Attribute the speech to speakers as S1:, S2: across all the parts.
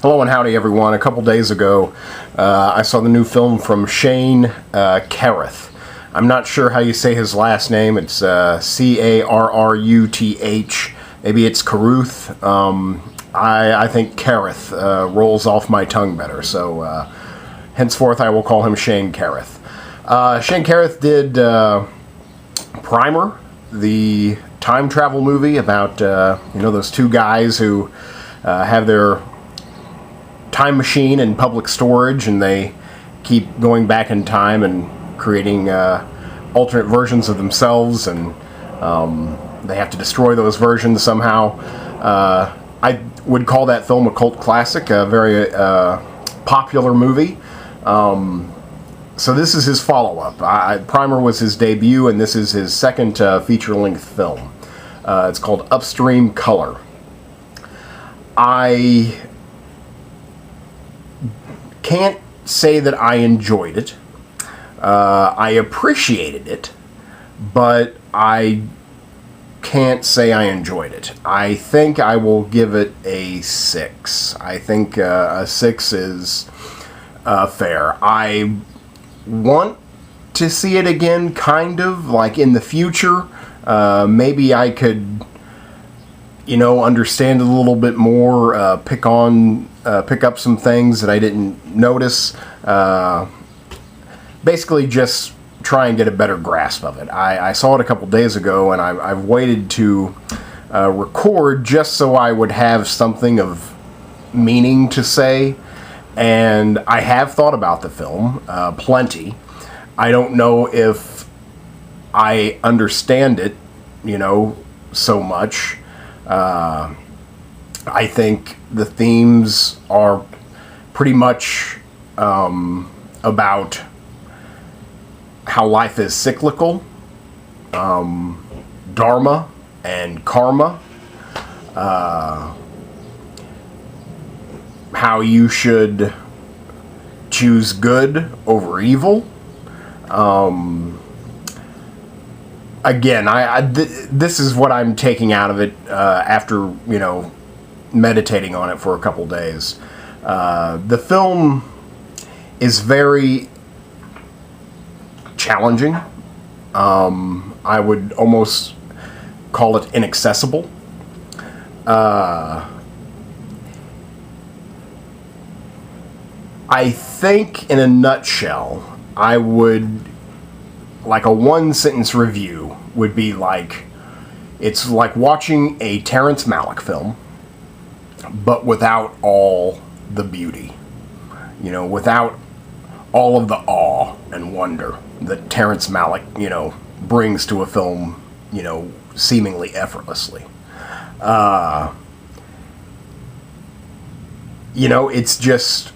S1: Hello and howdy everyone. A couple days ago I saw the new film from Shane Carruth. I'm not sure how you say his last name. It's C-A-R-R-U-T-H. Maybe it's Carruth. I think Carruth rolls off my tongue better, so henceforth I will call him Shane Carruth. Shane Carruth did Primer, the time travel movie about those two guys who have their time machine in public storage, and they keep going back in time and creating alternate versions of themselves, and they have to destroy those versions somehow. I would call that film a cult classic, a very popular movie. So this is his follow-up. Primer was his debut, and this is his second feature-length film. It's called Upstream Color. I can't say that I enjoyed it. I appreciated it, but I can't say I enjoyed it. I think I will give it a 6. I think a 6 is fair. I want to see it again, kind of, like in the future. Maybe I could, understand it a little bit more, pick up some things that I didn't notice. Basically just try and get a better grasp of it. I saw it a couple days ago, and I've waited to record just so I would have something of meaning to say. And I have thought about the film plenty. I don't know if I understand it, so much. I think the themes are pretty much about how life is cyclical, dharma and karma, how you should choose good over evil. Again, this is what I'm taking out of it after, meditating on it for a couple days. The film is very challenging. I would almost call it inaccessible. I think, in a nutshell, I would, like, a one-sentence review would be like, it's like watching a Terrence Malick film, but without all the beauty. Without all of the awe and wonder that Terrence Malick, brings to a film, seemingly effortlessly. It's just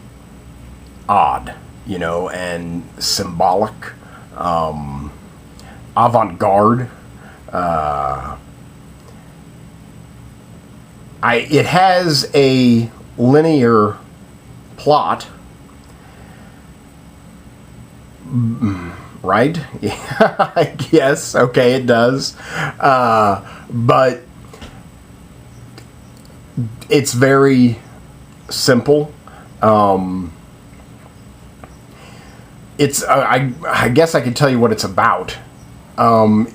S1: odd, and symbolic, avant-garde. It has a linear plot, right? Yeah, I guess. Okay, it does. But it's very simple. It's I guess I could tell you what it's about.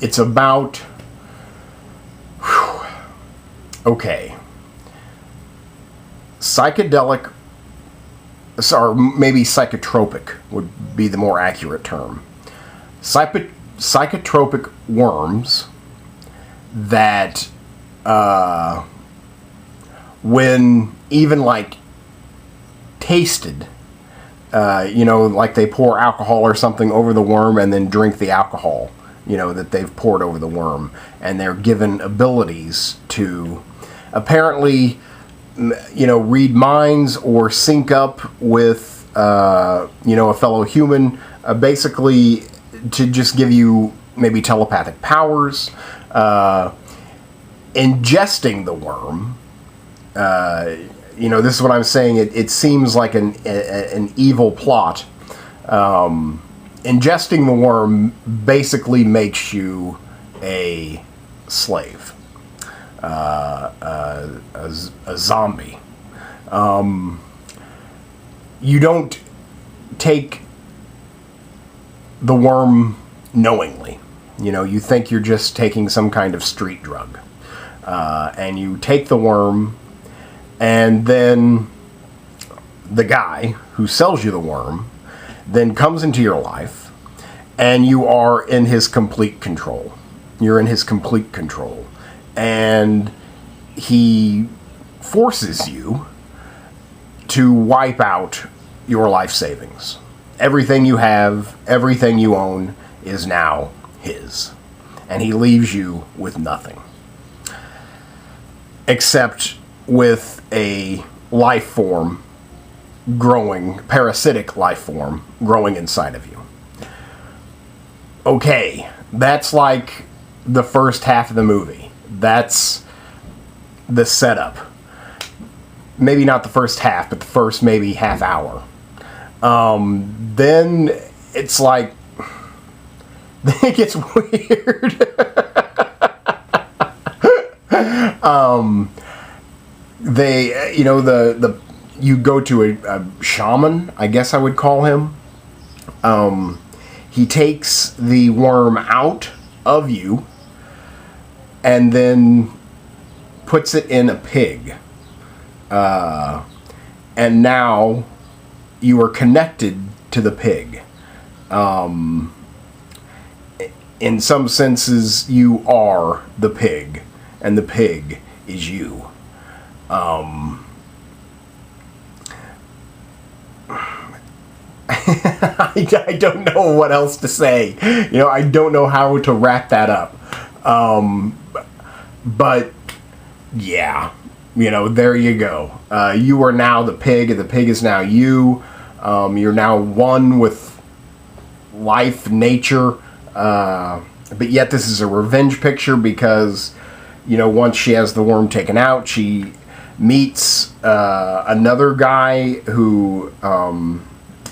S1: It's about, okay, psychedelic, or maybe psychotropic would be the more accurate term. Psychotropic worms that, when even like tasted, like they pour alcohol or something over the worm and then drink the alcohol, that they've poured over the worm, and they're given abilities to apparently, read minds or sync up with, a fellow human, basically to just give you maybe telepathic powers. Ingesting the worm, this is what I'm saying. It seems like an evil plot. Ingesting the worm basically makes you a slave, a zombie. you don't take the worm knowingly. You know, you think you're just taking some kind of street drug. And you take the worm, and then the guy who sells you the worm then comes into your life, and you are in his complete control. You're in his complete control. And he forces you to wipe out your life savings. Everything you have, everything you own is now his. And he leaves you with nothing. Except with a life form growing, parasitic life form growing inside of you. Okay, that's like the first half of the movie. That's the setup. Maybe not the first half, but the first maybe half hour. Then it's like, then it gets weird. They, you know, you go to a shaman, I guess I would call him. He takes the worm out of you and then puts it in a pig. And now you are connected to the pig. In some senses, you are the pig, and the pig is you. I don't know what else to say. You know, I don't know how to wrap that up. But yeah, you know, there you go. You are now the pig, and the pig is now you. You're now one with life, nature. But yet this is a revenge picture because, you know, once she has the worm taken out, she meets another guy who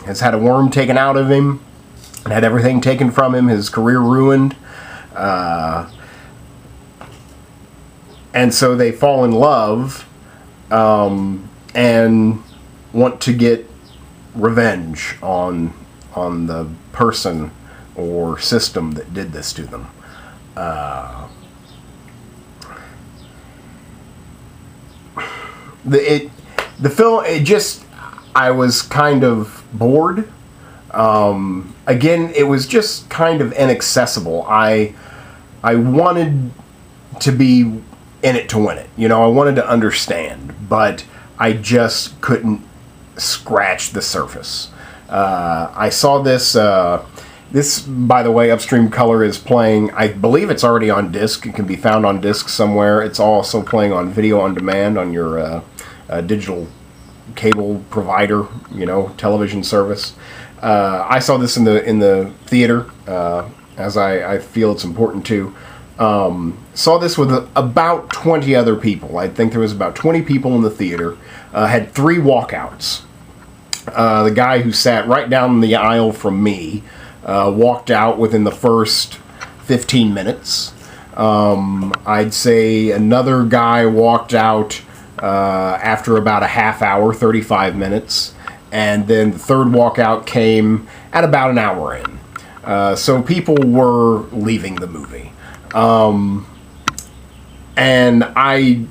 S1: has had a worm taken out of him and had everything taken from him, his career ruined. And so they fall in love and want to get revenge on the person or system that did this to them. The film, it just, I was kind of bored. Again, it was just kind of inaccessible. I wanted to be in it to win it. You know, I wanted to understand, but I just couldn't scratch the surface. I saw this, this, by the way, Upstream Color is playing, I believe it's already on disc. It can be found on disc somewhere. It's also playing on video on demand on your digital cable provider, you know, television service. I saw this in the theater, as I feel it's important to. Saw this with about 20 other people. I think there was about 20 people in the theater. Had 3 walkouts. The guy who sat right down the aisle from me walked out within the first 15 minutes. I'd say another guy walked out after about a half hour, 35 minutes. And then the third walkout came at about an hour in. So people were leaving the movie. And I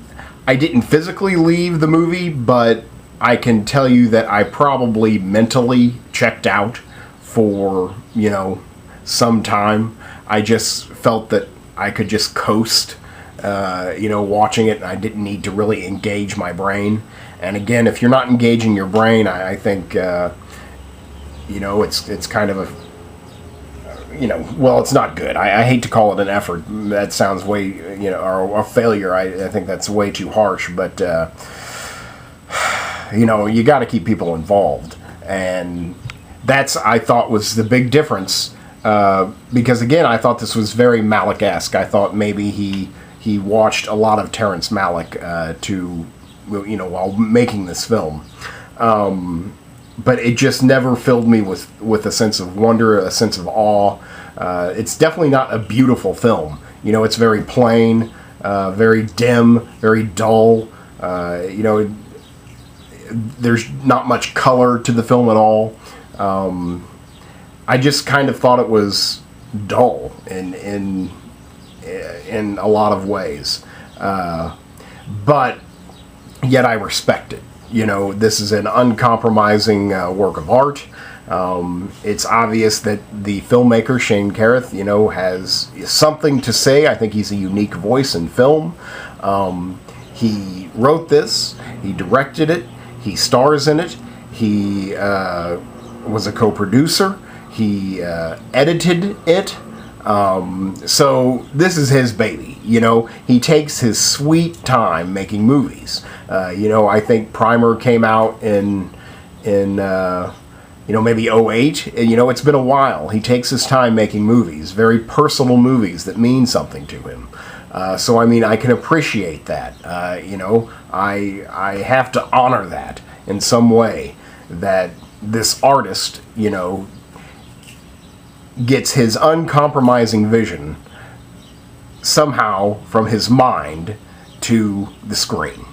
S1: didn't physically leave the movie, but I can tell you that I probably mentally checked out for, you know, some time. I just felt that I could just coast, you know, watching it, and I didn't need to really engage my brain. And again, if you're not engaging your brain, I think, you know, it's kind of a, you know, well, it's not good. I hate to call it an effort. That sounds way, you know, or a failure. I think that's way too harsh. But, you know, you got to keep people involved. And that's, I thought, was the big difference. Because, again, I thought this was very Malick-esque. I thought maybe he watched a lot of Terrence Malick to, you know, while making this film. But it just never filled me with a sense of wonder, a sense of awe. It's definitely not a beautiful film. You know, it's very plain, very dim, very dull. You know, there's not much color to the film at all. I just kind of thought it was dull in a lot of ways, but yet I respect it. You know, this is an uncompromising work of art. It's obvious that the filmmaker, Shane Carruth, you know, has something to say. I think he's a unique voice in film. He wrote this, he directed it, he stars in it, he was a co-producer, he edited it. So this is his baby, you know. He takes his sweet time making movies. You know, I think Primer came out in you know, maybe '08. You know, it's been a while. He takes his time making movies, very personal movies that mean something to him. So I mean, I can appreciate that. You know, I have to honor that in some way, that this artist, you know, gets his uncompromising vision somehow from his mind to the screen.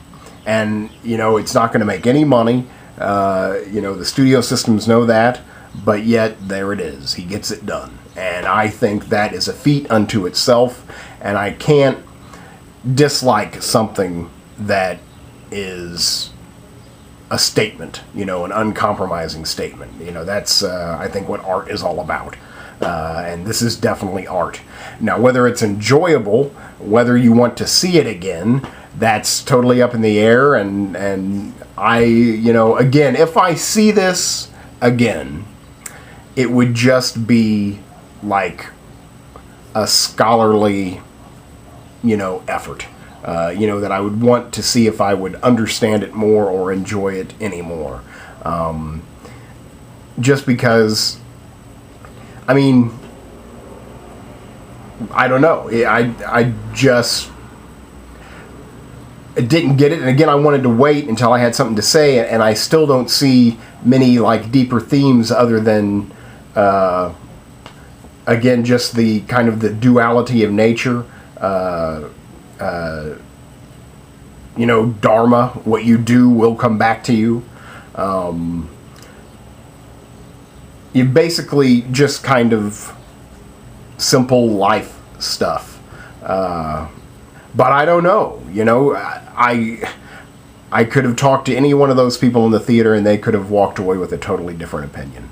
S1: And, you know, it's not going to make any money. You know, the studio systems know that, but yet there it is. He gets it done. And I think that is a feat unto itself, and I can't dislike something that is a statement, you know, an uncompromising statement. You know, that's, I think, what art is all about. And this is definitely art. Now, whether it's enjoyable, whether you want to see it again, that's totally up in the air. And I, you know, again, if I see this again, it would just be like a scholarly, you know, effort. You know, that I would want to see if I would understand it more or enjoy it anymore. Just because, I mean, I don't know. I just didn't get it. And again, I wanted to wait until I had something to say, and I still don't see many, like, deeper themes other than, again, just the kind of the duality of nature. You know, dharma, what you do will come back to you. You basically just kind of simple life stuff. But I don't know, you know, I could have talked to any one of those people in the theater and they could have walked away with a totally different opinion.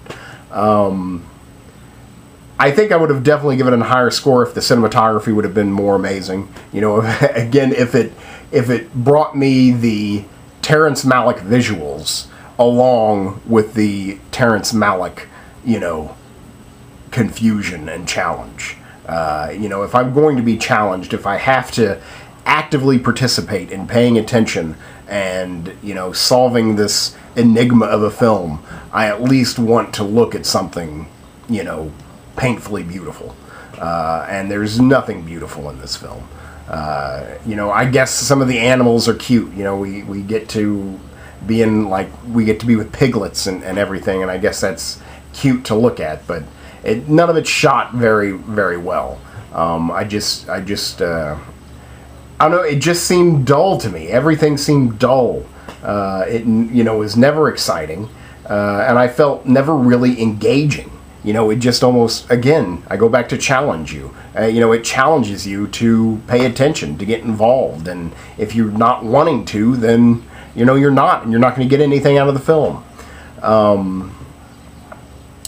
S1: I think I would have definitely given it a higher score if the cinematography would have been more amazing. You know, again, if it brought me the Terrence Malick visuals along with the Terrence Malick, you know, confusion and challenge. You know, if I'm going to be challenged, if I have to actively participate in paying attention and, you know, solving this enigma of a film, I at least want to look at something, you know, painfully beautiful. And there's nothing beautiful in this film. You know, I guess some of the animals are cute. You know, we get to be in, like, we get to be with piglets and everything, and I guess that's cute to look at, but none of it's shot very, very well. I don't know, it just seemed dull to me. Everything seemed dull. It, you know, was never exciting, and I felt never really engaging. You know, it just almost, again, I go back to challenge you. You know, it challenges you to pay attention, to get involved, and if you're not wanting to, then, you know, you're not, and you're not going to get anything out of the film.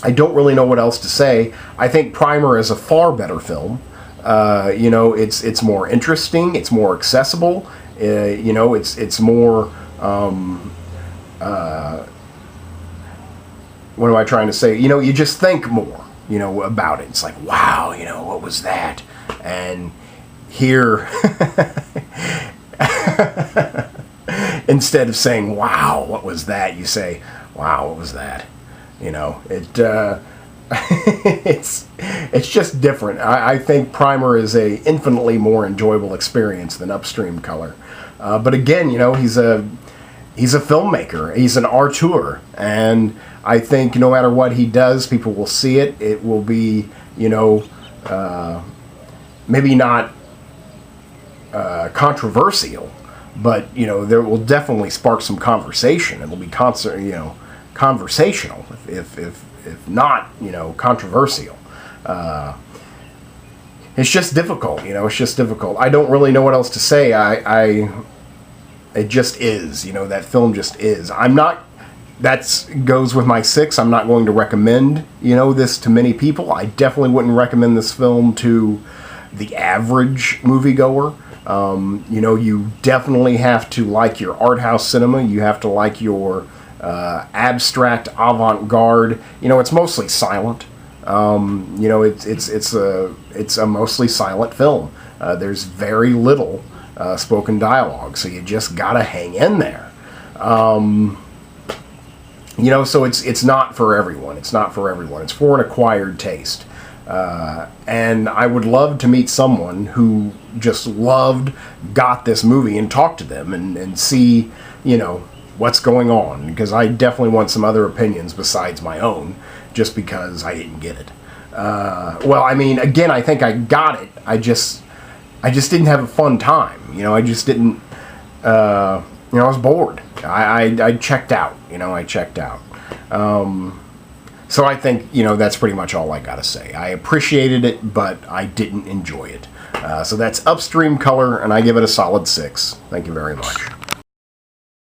S1: I don't really know what else to say. I think Primer is a far better film. You know, it's more interesting, it's more accessible, you know, it's more, what am I trying to say? You know, you just think more, you know, about it. It's like, wow, you know, what was that? And here, instead of saying, wow, what was that? You say, wow, what was that? You know, it's just different. I think Primer is a infinitely more enjoyable experience than Upstream Color. But again, you know, he's a filmmaker. He's an auteur, and I think no matter what he does, people will see it. It will be, you know, maybe not controversial, but there will definitely spark some conversation. It'll be conversational, if not controversial. It's just difficult, it's just difficult. I don't really know what else to say. It just is, that film just is. That goes with my 6. I'm not going to recommend, this to many people. I definitely wouldn't recommend this film to the average moviegoer. You definitely have to like your art house cinema. You have to like your abstract avant-garde. It's mostly silent. It's a mostly silent film. There's very little spoken dialogue, so you just gotta hang in there. So it's not for everyone. It's not for everyone. It's for an acquired taste. And I would love to meet someone who just got this movie and talk to them and see, what's going on. Because I definitely want some other opinions besides my own, just because I didn't get it. Again, I think I got it. I just didn't have a fun time. I just didn't, I was bored. I checked out, I checked out. So I think, that's pretty much all I gotta say. I appreciated it, but I didn't enjoy it. So that's Upstream Color, and I give it a solid 6. Thank you very much.